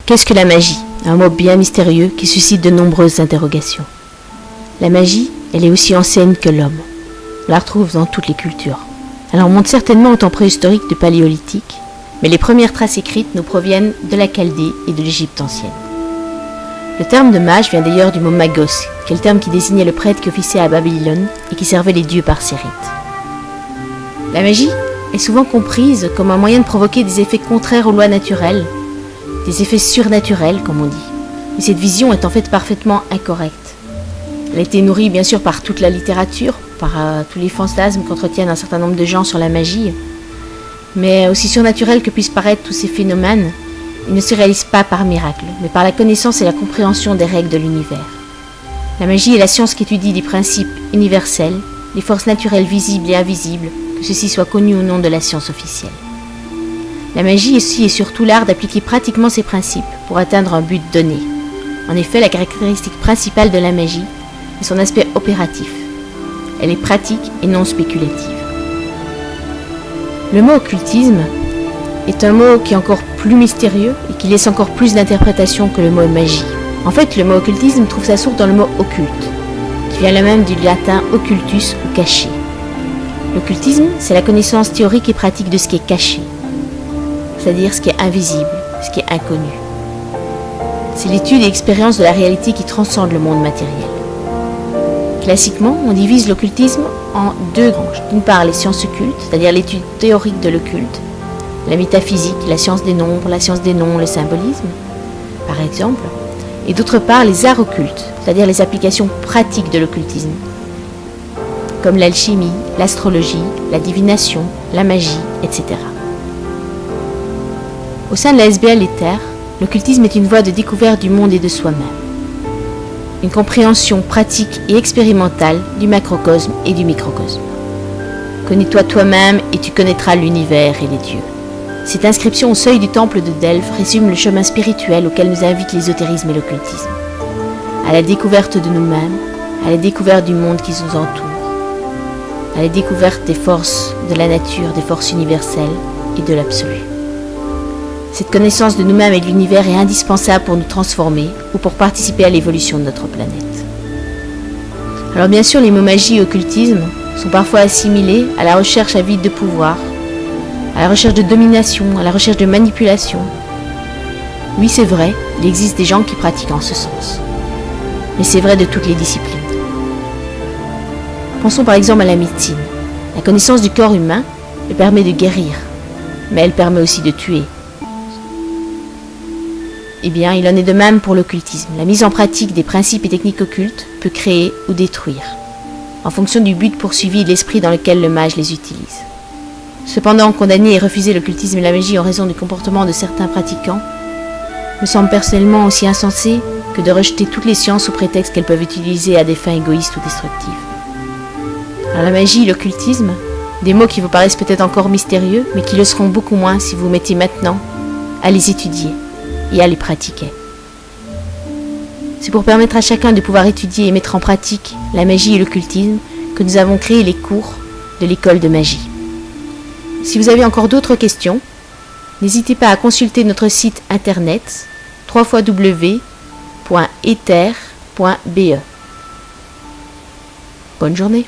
Qu'est-ce que la magie? Un mot bien mystérieux qui suscite de nombreuses interrogations. La magie, elle est aussi ancienne que l'homme. On la retrouve dans toutes les cultures. Elle remonte certainement au temps préhistorique du Paléolithique, mais les premières traces écrites nous proviennent de la Chaldée et de l'Égypte ancienne. Le terme de mage vient d'ailleurs du mot magos, qui est le terme qui désignait le prêtre qui officiait à Babylone et qui servait les dieux par ses rites. La magie est souvent comprise comme un moyen de provoquer des effets contraires aux lois naturelles, des effets surnaturels comme on dit. Mais cette vision est en fait parfaitement incorrecte. Elle a été nourrie bien sûr par toute la littérature, par tous les fantasmes qu'entretiennent un certain nombre de gens sur la magie, mais aussi surnaturel que puissent paraître tous ces phénomènes, ils ne se réalisent pas par miracle, mais par la connaissance et la compréhension des règles de l'univers. La magie est la science qui étudie des principes universels, les forces naturelles visibles et invisibles, que ceci soit connu ou non de la science officielle. La magie aussi et surtout l'art d'appliquer pratiquement ces principes pour atteindre un but donné. En effet, la caractéristique principale de la magie est son aspect opératif. Elle est pratique et non spéculative. Le mot occultisme est un mot qui est encore plus mystérieux et qui laisse encore plus d'interprétation que le mot magie. En fait, le mot occultisme trouve sa source dans le mot occulte, qui vient là même du latin occultus ou caché. L'occultisme, c'est la connaissance théorique et pratique de ce qui est caché, c'est-à-dire ce qui est invisible, ce qui est inconnu. C'est l'étude et l'expérience de la réalité qui transcende le monde matériel. Classiquement, on divise l'occultisme en deux branches. D'une part, les sciences occultes, c'est-à-dire l'étude théorique de l'occulte, la métaphysique, la science des nombres, le symbolisme, par exemple, et d'autre part, les arts occultes, c'est-à-dire les applications pratiques de l'occultisme, comme l'alchimie, l'astrologie, la divination, la magie, etc. Au sein de la SBL Éther, l'occultisme est une voie de découverte du monde et de soi-même. Une compréhension pratique et expérimentale du macrocosme et du microcosme. Connais-toi toi-même et tu connaîtras l'univers et les dieux. Cette inscription au seuil du temple de Delphes résume le chemin spirituel auquel nous invitent l'ésotérisme et l'occultisme. À la découverte de nous-mêmes, à la découverte du monde qui nous entoure, à la découverte des forces de la nature, des forces universelles et de l'absolu. Cette connaissance de nous-mêmes et de l'univers est indispensable pour nous transformer ou pour participer à l'évolution de notre planète. Alors bien sûr, les mots magie et occultisme sont parfois assimilés à la recherche avide de pouvoir, à la recherche de domination, à la recherche de manipulation. Oui, c'est vrai, il existe des gens qui pratiquent en ce sens. Mais c'est vrai de toutes les disciplines. Pensons par exemple à la médecine. La connaissance du corps humain elle permet de guérir, mais elle permet aussi de tuer. Eh bien, il en est de même pour l'occultisme. La mise en pratique des principes et techniques occultes peut créer ou détruire, en fonction du but poursuivi et de l'esprit dans lequel le mage les utilise. Cependant, condamner et refuser l'occultisme et la magie en raison du comportement de certains pratiquants me semble personnellement aussi insensé que de rejeter toutes les sciences sous prétexte qu'elles peuvent utiliser à des fins égoïstes ou destructives. Alors la magie et l'occultisme, des mots qui vous paraissent peut-être encore mystérieux, mais qui le seront beaucoup moins si vous vous mettez maintenant à les étudier et à les pratiquer. C'est pour permettre à chacun de pouvoir étudier et mettre en pratique la magie et l'occultisme que nous avons créé les cours de l'école de magie. Si vous avez encore d'autres questions, n'hésitez pas à consulter notre site internet www.ether.be. Bonne journée.